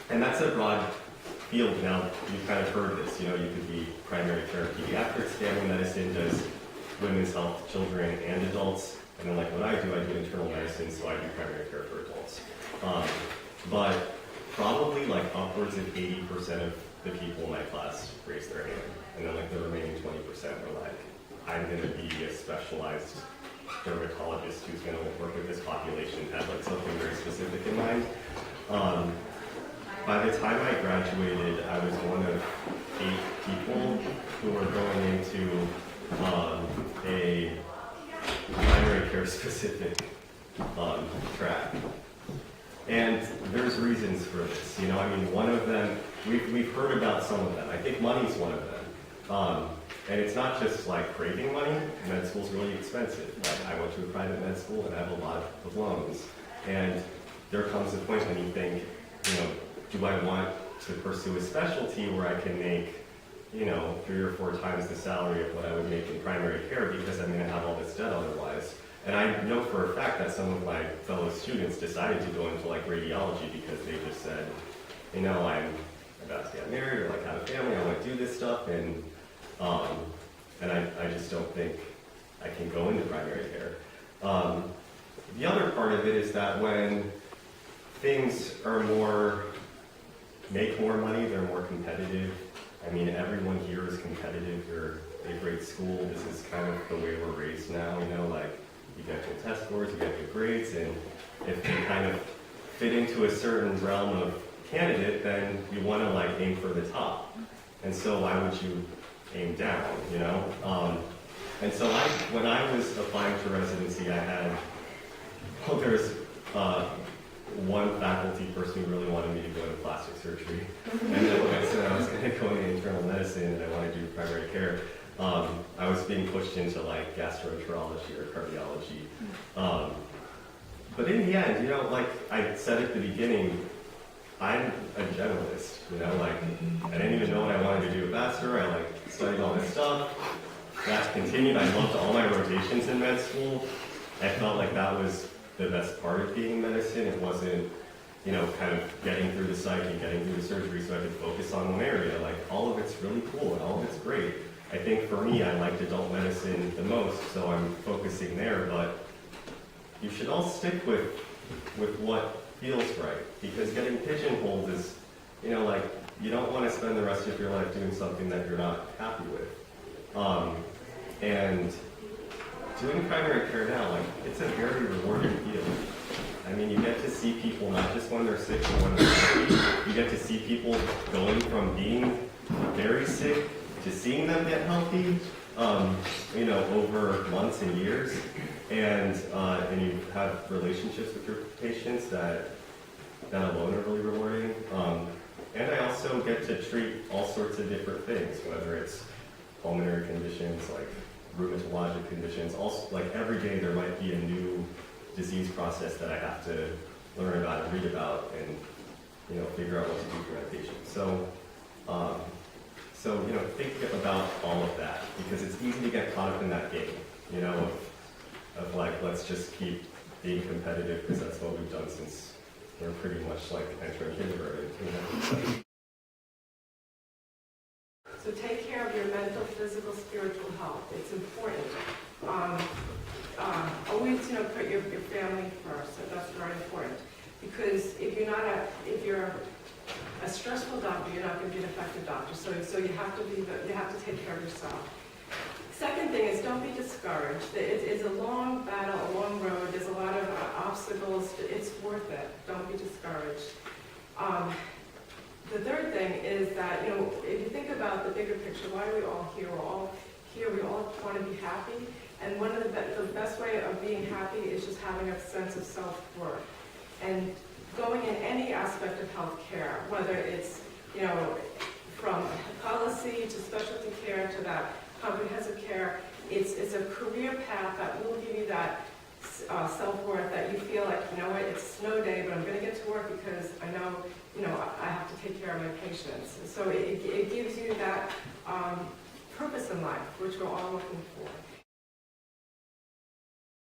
And that's a broad field. Now, you've kind of heard this, you could be primary care, pediatrics, family medicine does women's health, children, and adults. And then like what I do internal medicine, so I do primary care for adults. But probably like upwards of 80% of the people in my class raise their hand. And then like the remaining 20% were like, I'm gonna be a specialized dermatologist who's gonna work with this population, had like something very specific in mind. By the time I graduated, I was one of 8 people who were going into a primary care specific track. And there's reasons for this. One of them, we've heard about some of them. I think money's one of them. And it's not just like craving money. Med school's really expensive. Like I went to a private med school and I have a lot of loans. And there comes a point when you think, do I want to pursue a specialty where I can make, 3 or 4 times the salary of what I would make in primary care because I'm going to have all this debt otherwise. And I know for a fact that some of my fellow students decided to go into like radiology because they just said, I'm about to get married or like have a family, I want to do this stuff, and I just don't think I can go into primary care. The other part of it is that when things are make more money, they're more competitive. Everyone here is competitive. You're a great school. This is kind of the way we're raised now, like you get good test scores, you get good grades, and if you kind of fit into a certain realm of candidate, then you want to like aim for the top. And so why would you aim down, And so when I was applying to residency, I had, there's one faculty person who really wanted me to go into plastic surgery. And then when I said I was going to go into internal medicine and I want to do primary care, I was being pushed into like gastroenterology or cardiology. But in the end, like I said at the beginning, I'm a generalist, I didn't even know what I wanted to do at Vassar. I studied all this stuff. That continued. I loved all my rotations in med school. I felt like that was the best part of being in medicine. It wasn't, kind of getting through the psych and getting through the surgery so I could focus on one area. Like all of it's really cool and all of it's great. I think for me, I liked adult medicine the most, so I'm focusing there, but you should all stick with what feels right, because getting pigeonholed is, you don't want to spend the rest of your life doing something that you're not happy with. And doing primary care now, it's a very rewarding field. You get to see people not just when they're sick, but when they're healthy. You get to see people going from being very sick to seeing them get healthy, over months and years. And you have relationships with your patients that alone are really rewarding. And I also get to treat all sorts of different things, whether it's pulmonary conditions, like rheumatologic conditions. Also, like every day there might be a new disease process that I have to learn about and read about and, figure out what to do for my patients. So, think about all of that, because it's easy to get caught up in that game, of like, let's just keep being competitive because that's what we've done since we're pretty much like entering kindergarten. So take care of your mental, physical, spiritual health. It's important. Always, put your family first. So that's very important. Because if you're a stressful doctor, you're not going to be an effective doctor. So you have to take care of yourself. Second thing is, don't be discouraged. It's a long battle, a long road. There's a lot of obstacles. It's worth it. Don't be discouraged. The third thing is that, you know, if you think about the bigger picture, why are we all here? We're all here, we all want to be happy. And one of the best way of being happy is just having a sense of self-worth. And going in any aspect of healthcare, whether it's, you know, from policy to specialty care to that comprehensive care, it's a career path that will give you that self-worth, that you feel like, you know what, it's snow day, but I'm going to get to work because I know, you know, I have to take care of my patients. So it gives you that purpose in life, which we're all looking for.